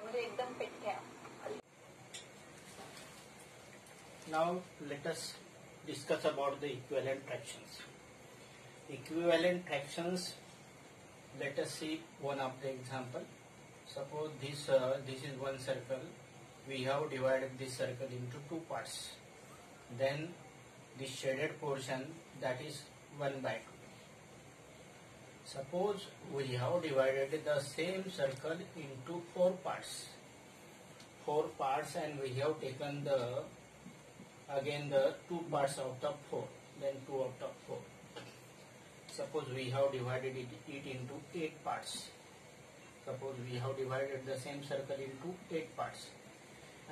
म्हणजे एकदम पेटक्या. Now let us discuss about the equivalent fractions. Equivalent fractions, let us see one of the example. Suppose this is one circle. We have divided this circle into two parts. Then the shaded portion, that is 1/2. Suppose we have divided the same circle into four parts, and we have taken the two parts out of four, then 2 out of 4. Suppose we have divided it into 8 parts. Suppose we have divided the same circle into 8 parts,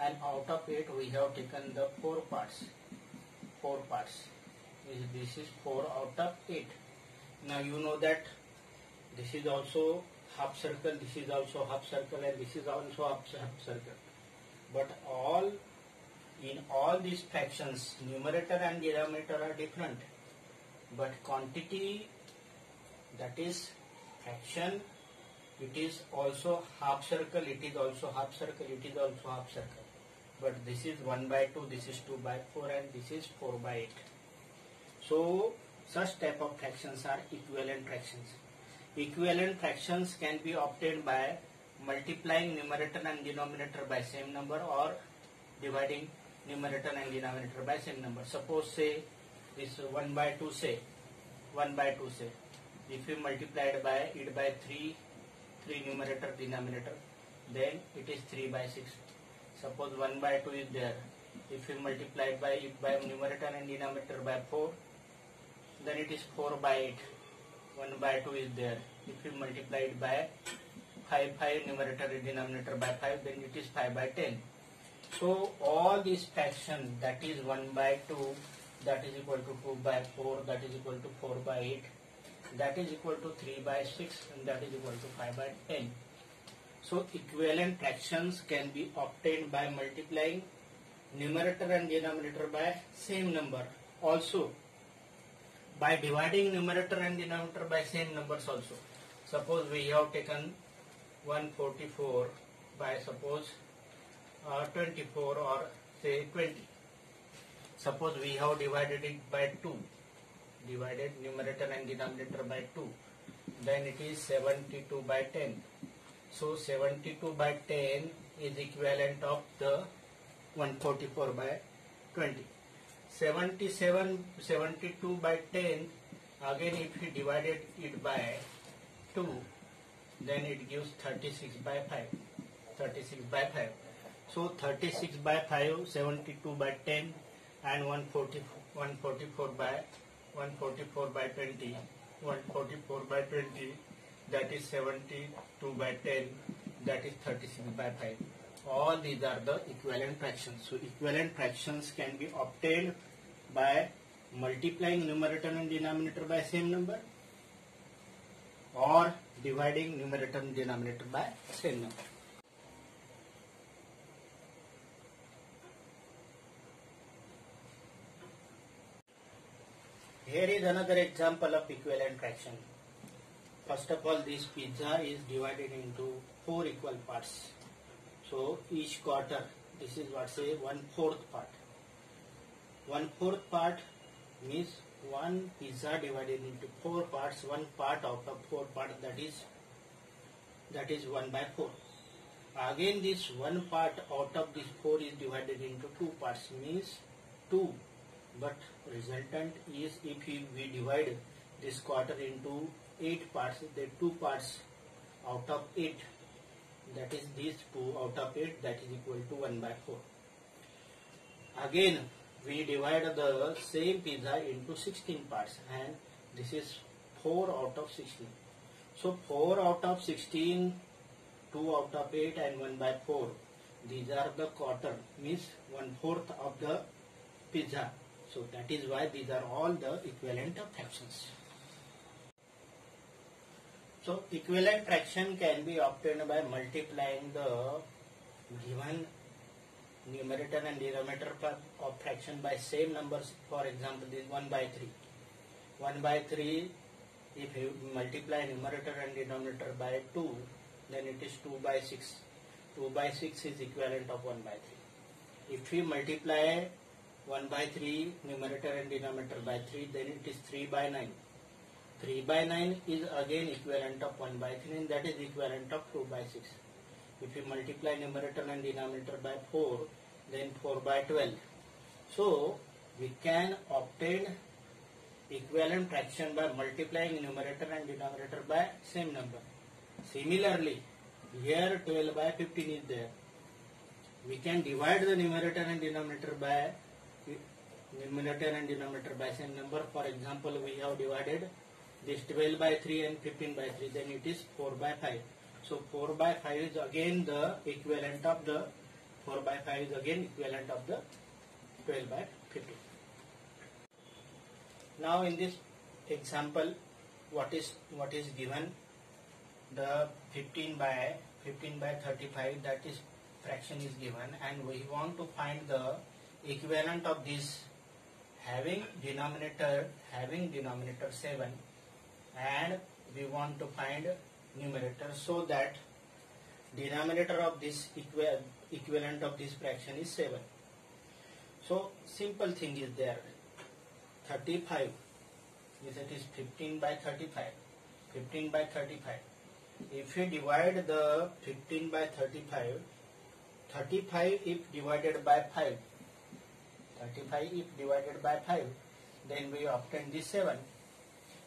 and out of 8 we have taken the 4 parts. This is 4 out of 8. Now you know that this is also half circle, this is also half circle, and this is also half circle. But in all these fractions, numerator and denominator are different. But quantity, that is fraction, it is also half circle, it is also half circle, it is also half circle. But this is 1/2, this is 2/4, and this is 4/8. So such type of fractions are equivalent fractions. Equivalent fractions can be obtained by multiplying numerator and denominator by same number, or dividing numerator and denominator by same number. Suppose say this 1/2, say if we multiplied by it by 3 numerator denominator, then it is 3/6. Suppose 1/2 is there. If we multiply by it by numerator and denominator by 4, then it is 4/8. 1/2 is there. If we multiply it by 5 numerator and denominator by 5, then it is 5/10. So all these fractions, that is 1/2, that is equal to 2/4, that is equal to 4/8, that is equal to 3/6, and that is equal to 5/10. So equivalent fractions can be obtained by multiplying numerator and denominator by same number. Also by dividing numerator and denominator by same numbers also. Suppose we have taken 144 by suppose 24, or say 20. Suppose we have divided it by 2, divided numerator and denominator by 2, then it is 72/10. So 72/10 is equivalent of the 144/20. 72/10, again if we divided it by 2, then it gives 36/5. 36/5. So 36/5, 72/10, and 144/20. 144/20, that is 72/10, that is 36/5. All these are the equivalent fractions. So equivalent fractions can be obtained by multiplying numerator and denominator by same number, or dividing numerator and denominator by same number. Here is another example of equivalent fraction. First of all, this pizza is divided into 4 equal parts. So each quarter, this is what, say 1/4 part. 1/4 part means one pizza divided into 4 parts. One part out of 4 parts, that is 1/4. Again this one part out of this 4 is divided into 2 parts, means 2. But resultant is, if we divide this quarter into 8 parts, the 2 parts out of 8, that is these 2 out of 8, that is equal to 1/4. Again we divide the same pizza into 16 parts, and this is 4 out of 16. So 4 out of 16, 2 out of 8, and 1/4. These are the quarter, means 1/4 of the pizza. So that is why these are all the equivalent of fractions. So equivalent fraction can be obtained by multiplying the given numerator and denominator of fraction by same numbers. For example, this 1/3. 1/3, if you multiply numerator and denominator by 2, then it is 2/6. 2 by 6 is equivalent of 1 by 3. If we multiply 1 by 3 numerator and denominator by 3, then it is 3 by 9. 3 by 9 is again equivalent of 1 by 3, and that is equivalent of 2 by 6. If we multiply numerator and denominator by 4, then 4 by 12. So we can obtain equivalent fraction by multiplying numerator and denominator by same number. Similarly, here 12 by 15 is there. We can divide the numerator and denominator by same number. For example, we have divided this 12 by 3 and 15 by 3, then it is 4 by 5. So 4 by 5 is again the equivalent of the 4 by 5 is again equivalent of the 12 by 15. Now in this example, what is given? The 15 by 35, that is fraction is given, and we want to find the equivalent of this having denominator 7, and we want to find numerator, so that denominator of this equivalent of this fraction is 7. So simple thing is there. 35 is, it is 15 by 35. 15 by 35. If we divide the 15 by 35, 35 if divided by 5, 35 if divided by 5, then we obtain this 7.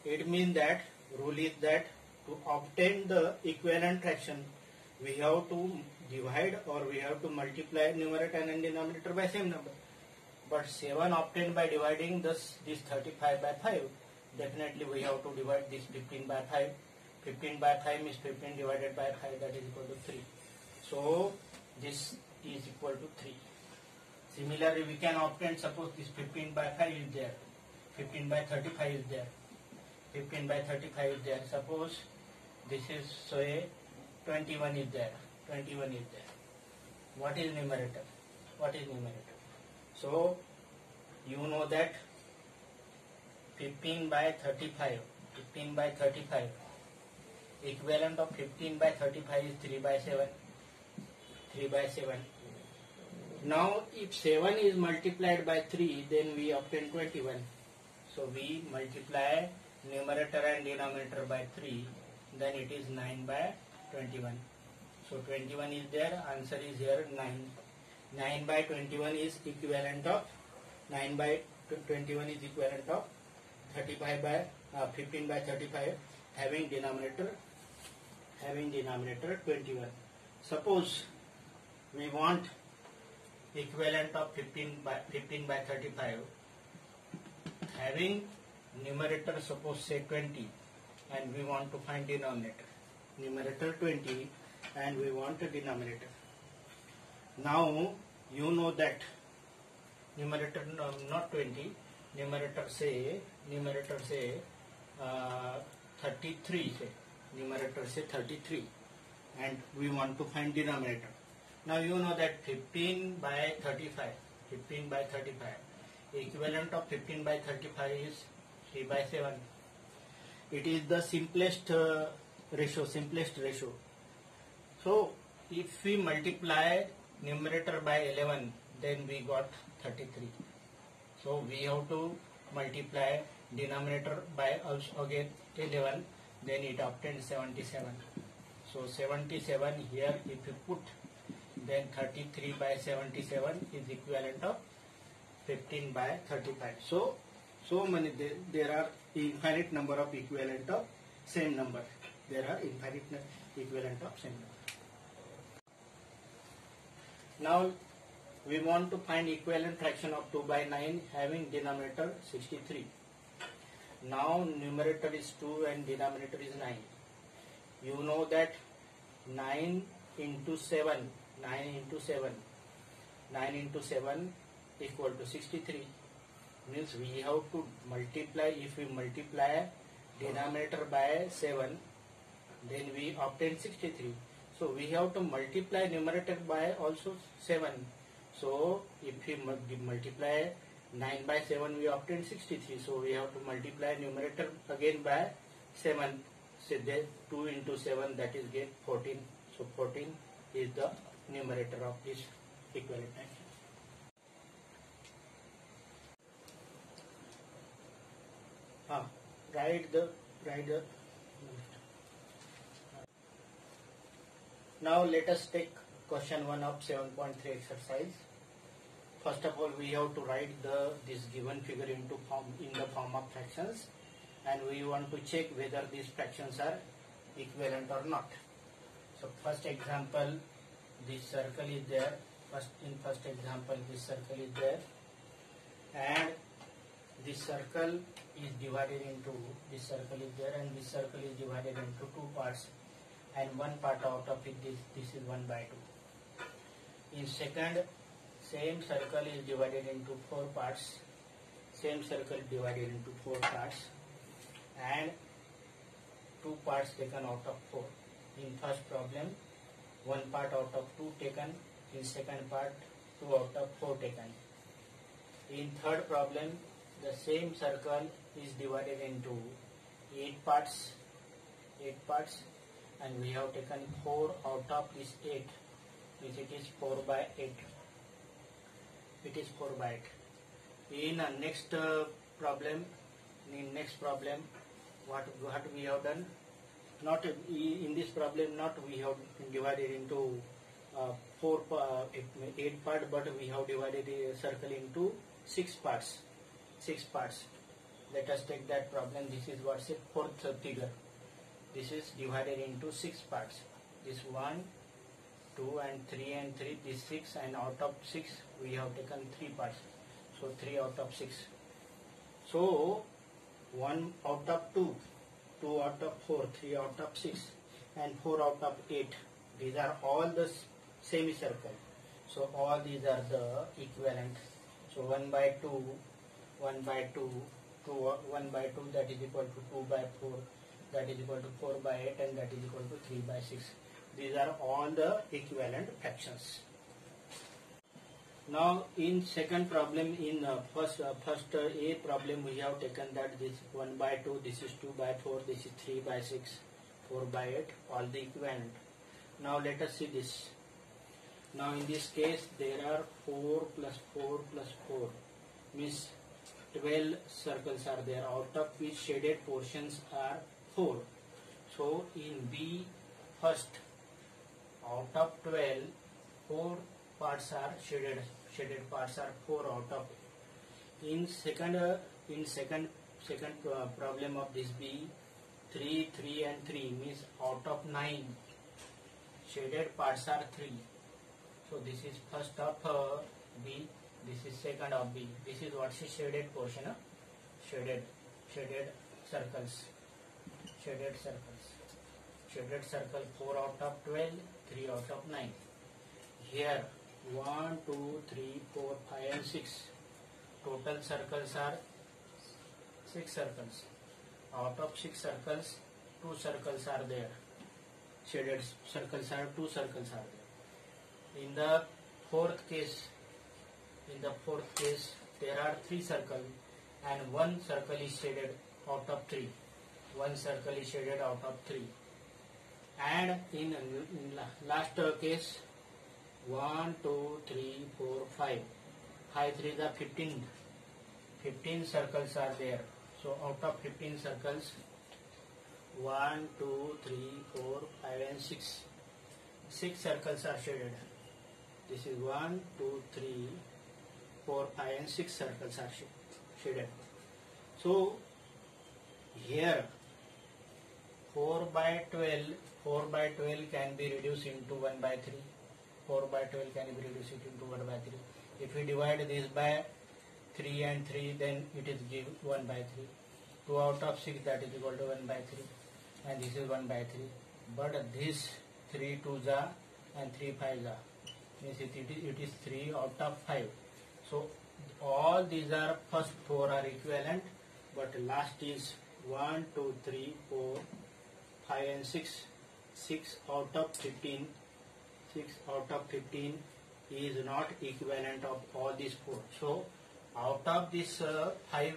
It means that rule is that to obtain the equivalent fraction, we have to divide or we have to multiply numerator and denominator by same number. But 7 obtained by dividing this 35 by 5, definitely we have to divide this 15 by 5. 15 by 5 is 15 divided by 5, that is equal to 3. So this is equal to 3. Similarly, we can obtain, suppose this 15 by 5 is there, 15 by 35 is there, 15 by 35 is there. Suppose this is, say, 21 is there, 21 is there. What is numerator? What is numerator? So you know that 15 by 35, 15 by 35, equivalent of 15 by 35 is 3 by 7. 3 by 7. Now if 7 is multiplied by 3, then we obtain 21. So we multiply numerator and denominator by 3, then it is 9 by 21. So 21 is there, answer is here 9. 9 by 21 is equivalent of 35 by 15 by 35, having denominator 21. Suppose we want equivalent of 15 by 35, having numerator suppose say 20, and we want to find denominator. Numerator 20 and we want a denominator. Now you know that numerator not 20, numerator say 33, say numerator say 33, and we want to find denominator. Now you know that 15 by 35, equivalent of 15 by 35 is 3 by 7. It is the simplest ratio. So if we multiply numerator by 11, then we got 33. So we have to multiply denominator by also again 11, then it obtains 77. So 77 here if you put, then 33 by 77 is equivalent of 15 by 35. So many there are infinite number of equivalent of same number. There are infinite equivalent of same number. Now we want to find equivalent fraction of 2 by 9 having denominator 63. Now numerator is 2 and denominator is 9. You know that 9 into 7 equal to 63. Means we have to multiply. If we multiply denominator by 7, then we obtain 63. So we have to multiply numerator by also 7. So if we multiply 9 by 7, we obtain 63. So we have to multiply numerator again by 7. So that 2 into 7, that is get 14. So 14 is the numerator of this equivalent fraction. Write the Now let us take question 1 of 7.3 exercise. First of all, we have to write this given figure in the form of fractions, and we want to check whether these fractions are equivalent or not. So first example, this circle is there. First example, this circle is there, and this circle is divided into, this circle is there, and this circle is divided into two parts, and one part out of it, this is 1 by 2. In second, same circle is divided into 4 parts, same circle divided into 4 parts, and 2 parts taken out of 4. In first problem, 1 part out of 2 taken, in second part 2 out of 4 taken. In third problem, the same circle is divided into 8 parts, and we have taken 4 out of this 8, which it is 4 by 8. It is 4 by 8. In next problem, what we have done? Not in this problem, not we have divided into 8 parts, but we have divided the circle into 6 parts. Let us take that problem. This is what's it, fourth figure. This is divided into 6 parts. This 1, 2 and 3 and 3, this 6, and out of 6 we have taken 3 parts. So 3 out of 6. So 1 out of 2, 2 out of 4, 3 out of 6, and 4 out of 8. These are all the semicircle. So all these are the equivalent. So 1 by 2, 1 by 2, 1 by 2, that is equal to 2 by 4, that is equal to 4 by 8, and that is equal to 3 by 6. These are all the equivalent fractions. Now in second problem, in first A problem, we have taken that this 1 by 2, this is 2 by 4, this is 3 by 6, 4 by 8, all the equivalent. Now let us see this. Now in this case, there are 4 plus 4 plus 4, means 12 circles are there, out of which shaded portions are 4. So in B, first, out of 12, 4 parts are shaded parts are 4 out of it. In second problem of this B, 3, 3 and 3, means out of 9, shaded parts are 3. So this is first of B, this is second of B. This is what's the shaded portion, shaded circles. Shaded circle 4 out of 12, 3 out of 9. Here 1, 2, 3, 4, 5 and 6. Total circles are 6 circles. Out of 6 circles, 2 circles are there. Shaded circles are 2 circles are there. In the fourth case, there are 3 circles and 1 circle is shaded out of 3. 1 circle is shaded out of 3. And in last case, 1, 2, 3, 4, 5. 5 3s are 15. 15 circles are there. So out of 15 circles, 1, 2, 3, 4, 5 and 6. 6 circles are shaded. This is 1, 2, 3, 4, 5 and 6 circles are shaded. So here 4 by 12 can be reduced into 1 by 3. 4 by 12 can be reduced into 1 by 3. If we divide this by 3 and 3, then it is give 1 by 3. 2 out of 6, that is equal to 1 by 3. And this is 1 by 3. But this 3 2s are and 3 5s are. Means it is 3 out of 5. So all these are, first 4 are equivalent, but last is 1, 2, 3, 4, 5 and 6. 6 out of 15. 6 out of 15 is not equivalent of all these 4. So out of this 5,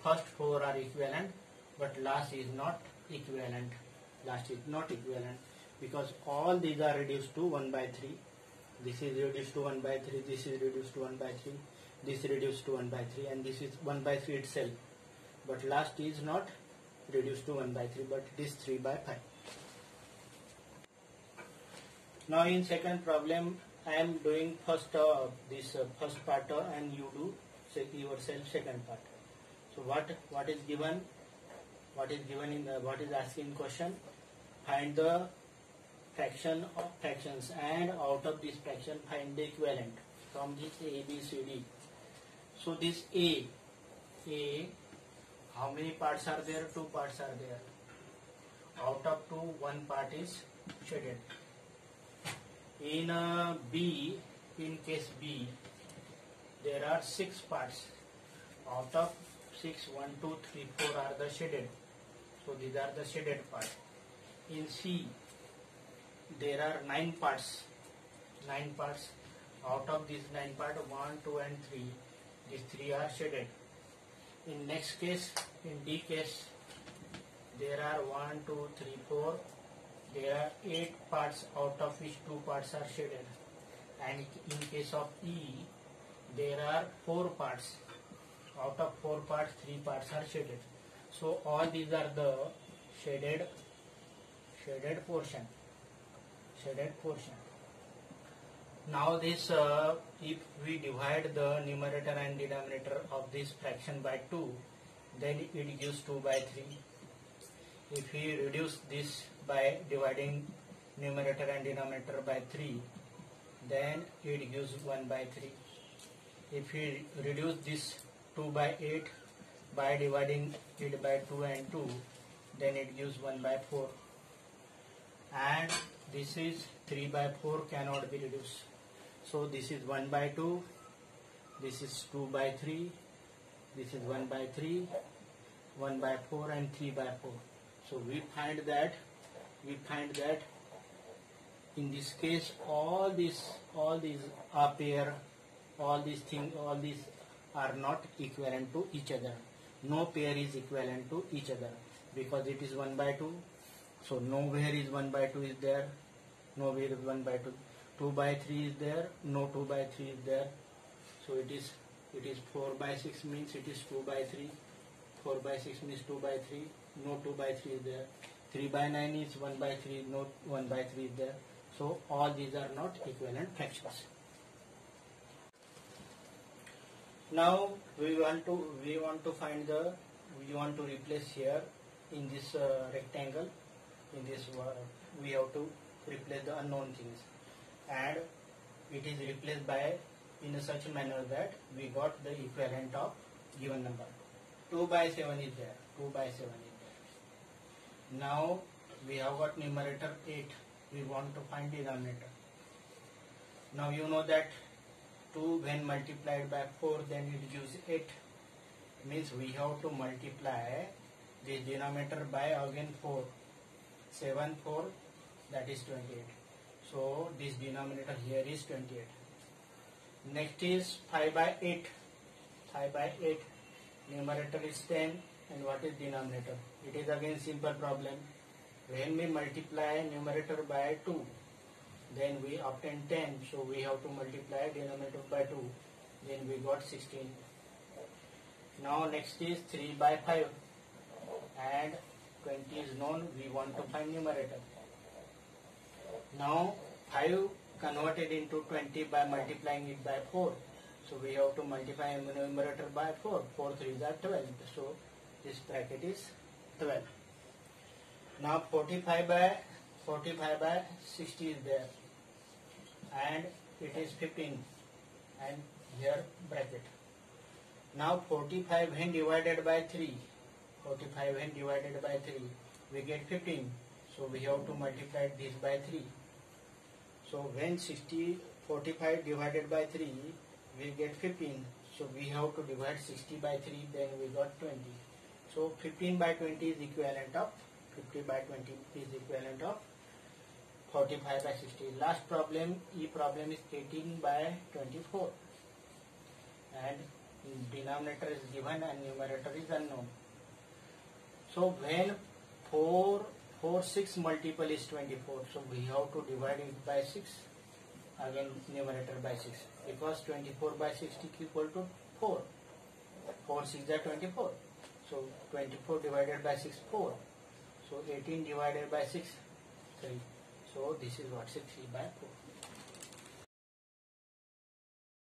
first 4 are equivalent, but last is not equivalent. because all these are reduced to 1 by 3. This is reduced to 1 by 3, this is reduced to 1 by 3, this is reduced to 1 by 3, and this is 1 by 3 itself. But last is not reduced to 1 by 3, but it is 3 by 5. Now in second problem, I am doing first first part and you do yourself second part. So what is given? What is given in the what is asking question? Find the fraction of fractions, and out of this fraction find the equivalent from this A, B, C, D. So this A, how many parts are there? 2 parts are there. Out of 2, 1 part is shaded. In B, in case B, there are 6 parts. Out of 6, 1, 2, 3, 4 are the shaded. So these are the shaded part. In C, there are 9 parts. 9 parts. Out of these 9 parts, 1, 2, and 3, these 3 are shaded. In next case, in D case, there are 1, 2, 3, 4. There are 8 parts, out of which 2 parts are shaded. And in case of E, there are 4 parts. Out of 4 parts, 3 parts are shaded. So all these are the shaded portion. Now this, if we divide the numerator and denominator of this fraction by 2, then it gives 2 by 3. If we reduce this by dividing numerator and denominator by 3, then it gives 1 by 3. If we reduce this 2 by 8 by dividing it by 2 and 2, then it gives 1 by 4. And this is 3 by 4 cannot be reduced. So this is 1 by 2, this is 2 by 3, this is 1 by 3, 1 by 4, and 3 by 4. So we find that in this case all these are pair, all these are not equivalent to each other. No pair is equivalent to each other because it is 1 by 2. So nowhere is 1 by 2 is there. Nowhere is 1 by 2. 2 by 3 is there. No 2 by 3 is there. So it is 4 by 6 means it is 2 by 3. 4 by 6 means 2 by 3. No 2 by 3 is there. 3 by 9 is 1 by 3. No 1 by 3 is there. So all these are not equivalent fractions. Now we want to replace here in this rectangle. In this we have to replace the unknown things, and it is replaced by in such a manner that we got the equivalent of given number. 2 by 7 is there. 2 by 7 is there. Now we have got numerator 8. We want to find denominator. Now you know that 2 when multiplied by 4, then it gives 8. Means we have to multiply the denominator by again 4. 7 4, that is 28. So this denominator here is 28. Next is 5 by 8. 5 by 8. Numerator is 10, and what is denominator? It is again simple problem. When we multiply numerator by 2, then we obtain 10. So we have to multiply denominator by 2. Then we got 16. Now next is 3 by 5. And 20 is known. We want to find numerator. Now 5 converted into 20 by multiplying it by 4. So we have to multiply numerator by 4. 4 3s are 12. So this bracket is 12. Now 45 by 60 is there, and it is 15, and here bracket. Now 45 when divided by 3, 45 when divided by 3, we get 15. So we have to multiply this by 3. So when 45 divided by 3, we get 15. So we have to divide 60 by 3, then we got 20. So 15 by 20 is equivalent of 50 by 20 is equivalent of 45 by 60. Last problem, E problem is 18 by 24. And denominator is given and numerator is unknown. So when 4 4 6 multiple is 24, so we have to divide it by 6, again numerator by 6, because 24 by 6 is equal to 4. 4 6 are 24, so 24 divided by 6 4, so 18 divided by 6 3, so this is what 60 by 4.